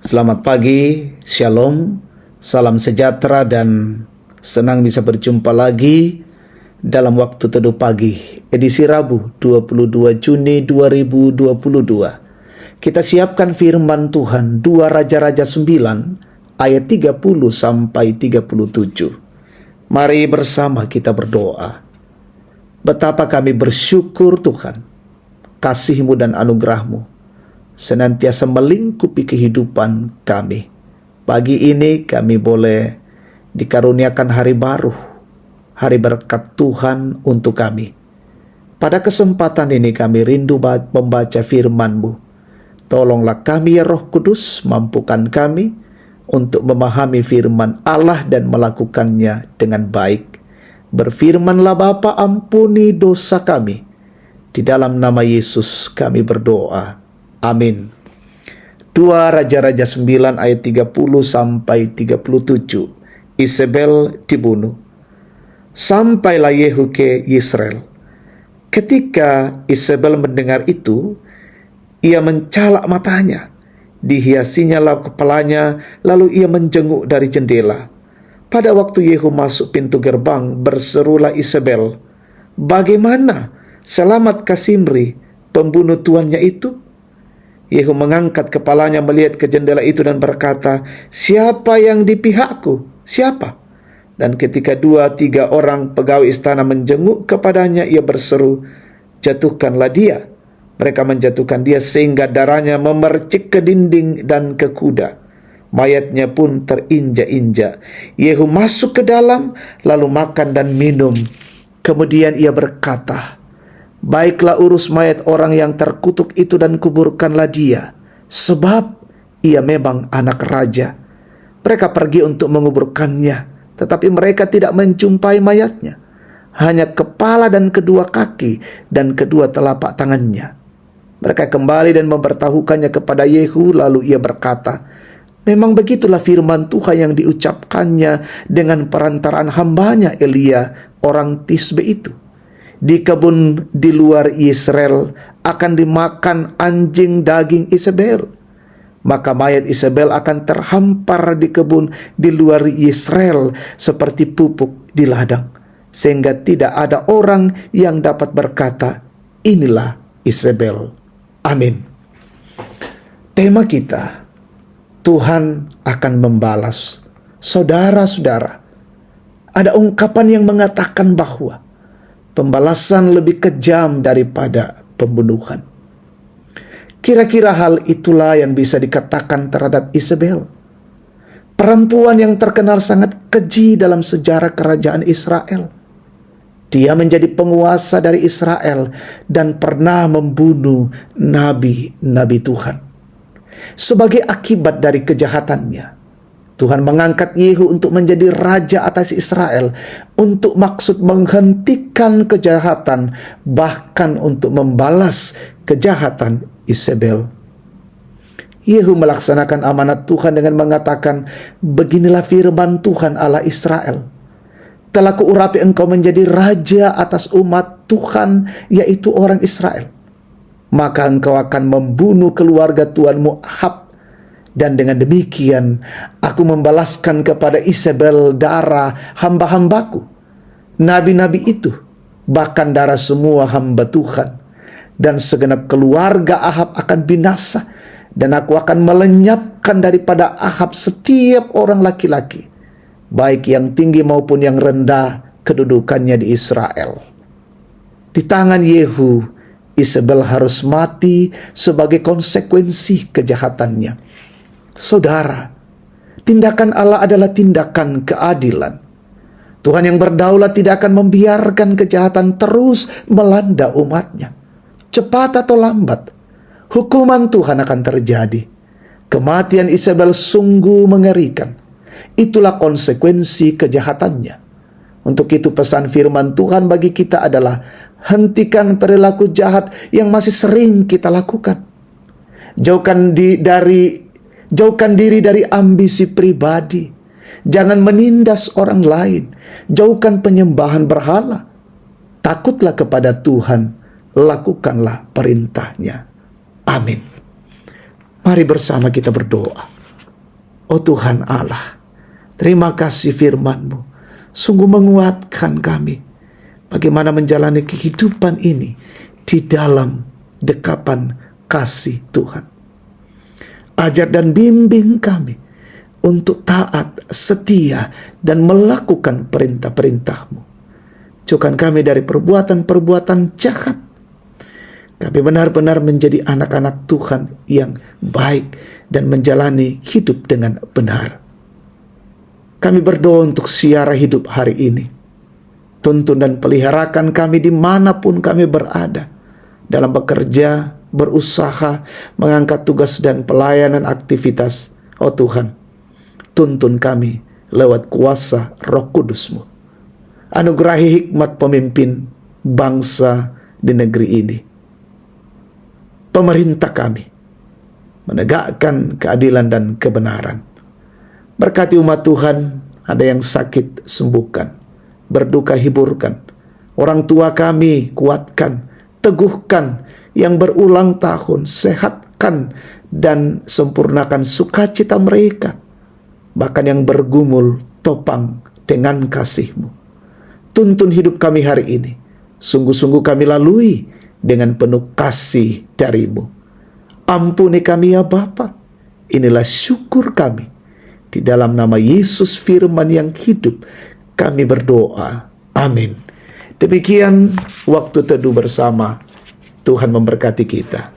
Selamat pagi, shalom, salam sejahtera dan senang bisa berjumpa lagi dalam waktu teduh pagi, edisi Rabu 22 Juni 2022. Kita siapkan firman Tuhan 2 Raja-Raja 9 ayat 30 sampai 37. Mari bersama kita berdoa. Betapa kami bersyukur Tuhan, kasih-Mu dan anugerah-Mu senantiasa melingkupi kehidupan kami. Pagi ini kami boleh dikaruniakan hari baru, hari berkat Tuhan untuk kami. Pada kesempatan ini kami rindu membaca firman-Mu. Tolonglah kami ya Roh Kudus, mampukan kami untuk memahami firman Allah dan melakukannya dengan baik. Berfirmanlah Bapa, ampuni dosa kami. Di dalam nama Yesus kami berdoa. Amin. 2 Raja-Raja 9 ayat 30 sampai 37. Isabel dibunuh. Sampailah Yehu ke Yisrael. Ketika Isabel mendengar itu, ia mencalak matanya, dihiasinya kepalanya, lalu ia menjenguk dari jendela. Pada waktu Yehu masuk pintu gerbang, berserulah Isabel, "Bagaimana? Selamatkah Simri, pembunuh tuannya itu?" Yehu mengangkat kepalanya melihat ke jendela itu dan berkata, "Siapa yang di pihakku? Siapa?" Dan ketika 2-3 orang pegawai istana menjenguk kepadanya, ia berseru, "Jatuhkanlah dia." Mereka menjatuhkan dia sehingga darahnya memercik ke dinding dan ke kuda. Mayatnya pun terinjak-injak. Yehu masuk ke dalam, lalu makan dan minum. Kemudian ia berkata, "Baiklah, urus mayat orang yang terkutuk itu dan kuburkanlah dia, sebab ia memang anak raja." Mereka pergi untuk menguburkannya, tetapi mereka tidak menjumpai mayatnya, hanya kepala dan kedua kaki dan kedua telapak tangannya. Mereka kembali dan memberitahukannya kepada Yehu, lalu ia berkata, "Memang begitulah firman Tuhan yang diucapkannya dengan perantaraan hambanya Elia orang Tisbe itu. Di kebun di luar Israel akan dimakan anjing daging Isabel. Maka mayat Isabel akan terhampar di kebun di luar Israel seperti pupuk di ladang, sehingga tidak ada orang yang dapat berkata, 'Inilah Isabel.'" Amin. Tema kita, Tuhan akan membalas. Saudara-saudara, ada ungkapan yang mengatakan bahwa pembalasan lebih kejam daripada pembunuhan. Kira-kira hal itulah yang bisa dikatakan terhadap Isabel, perempuan yang terkenal sangat keji dalam sejarah kerajaan Israel. Dia menjadi penguasa dari Israel dan pernah membunuh nabi-nabi Tuhan. Sebagai akibat dari kejahatannya, Tuhan mengangkat Yehu untuk menjadi raja atas Israel, untuk maksud menghentikan kejahatan, bahkan untuk membalas kejahatan Isabel. Yehu melaksanakan amanat Tuhan dengan mengatakan, "Beginilah firman Tuhan Allah Israel, telah kuurapi engkau menjadi raja atas umat Tuhan, yaitu orang Israel. Maka engkau akan membunuh keluarga tuanmu Ahab, dan dengan demikian aku membalaskan kepada Isabel darah hamba-hambaku, nabi-nabi itu, bahkan darah semua hamba Tuhan. Dan segenap keluarga Ahab akan binasa, dan aku akan melenyapkan daripada Ahab setiap orang laki-laki, baik yang tinggi maupun yang rendah kedudukannya di Israel." Di tangan Yehu, Isabel harus mati sebagai konsekuensi kejahatannya. Saudara, tindakan Allah adalah tindakan keadilan. Tuhan yang berdaulat tidak akan membiarkan kejahatan terus melanda umatnya. Cepat atau lambat, hukuman Tuhan akan terjadi. Kematian Isabel sungguh mengerikan. Itulah konsekuensi kejahatannya. Untuk itu pesan firman Tuhan bagi kita adalah, hentikan perilaku jahat yang masih sering kita lakukan. Jauhkan diri dari ambisi pribadi. Jangan menindas orang lain. Jauhkan penyembahan berhala. Takutlah kepada Tuhan. Lakukanlah perintahnya. Amin. Mari bersama kita berdoa. Oh Tuhan Allah, terima kasih firman-Mu sungguh menguatkan kami bagaimana menjalani kehidupan ini di dalam dekapan kasih Tuhan. Ajar dan bimbing kami untuk taat, setia, dan melakukan perintah-perintah-Mu. Jauhkan kami dari perbuatan-perbuatan jahat. Kami benar-benar menjadi anak-anak Tuhan yang baik dan menjalani hidup dengan benar. Kami berdoa untuk siara hidup hari ini. Tuntun dan peliharakan kami dimanapun kami berada, dalam bekerja, berusaha, mengangkat tugas dan pelayanan aktivitas. Oh Tuhan, tuntun kami lewat kuasa Roh Kudus-Mu. Anugerahi hikmat pemimpin bangsa di negeri ini. Pemerintah kami menegakkan keadilan dan kebenaran. Berkati umat Tuhan, ada yang sakit sembuhkan, berduka hiburkan, orang tua kami kuatkan, teguhkan, yang berulang tahun sehatkan dan sempurnakan sukacita mereka, bahkan yang bergumul topang dengan kasih-Mu. Tuntun hidup kami hari ini, sungguh-sungguh kami lalui dengan penuh kasih dari-Mu. Ampuni kami ya Bapa, inilah syukur kami. Di dalam nama Yesus firman yang hidup, kami berdoa. Amin. Demikian waktu teduh bersama. Tuhan memberkati kita.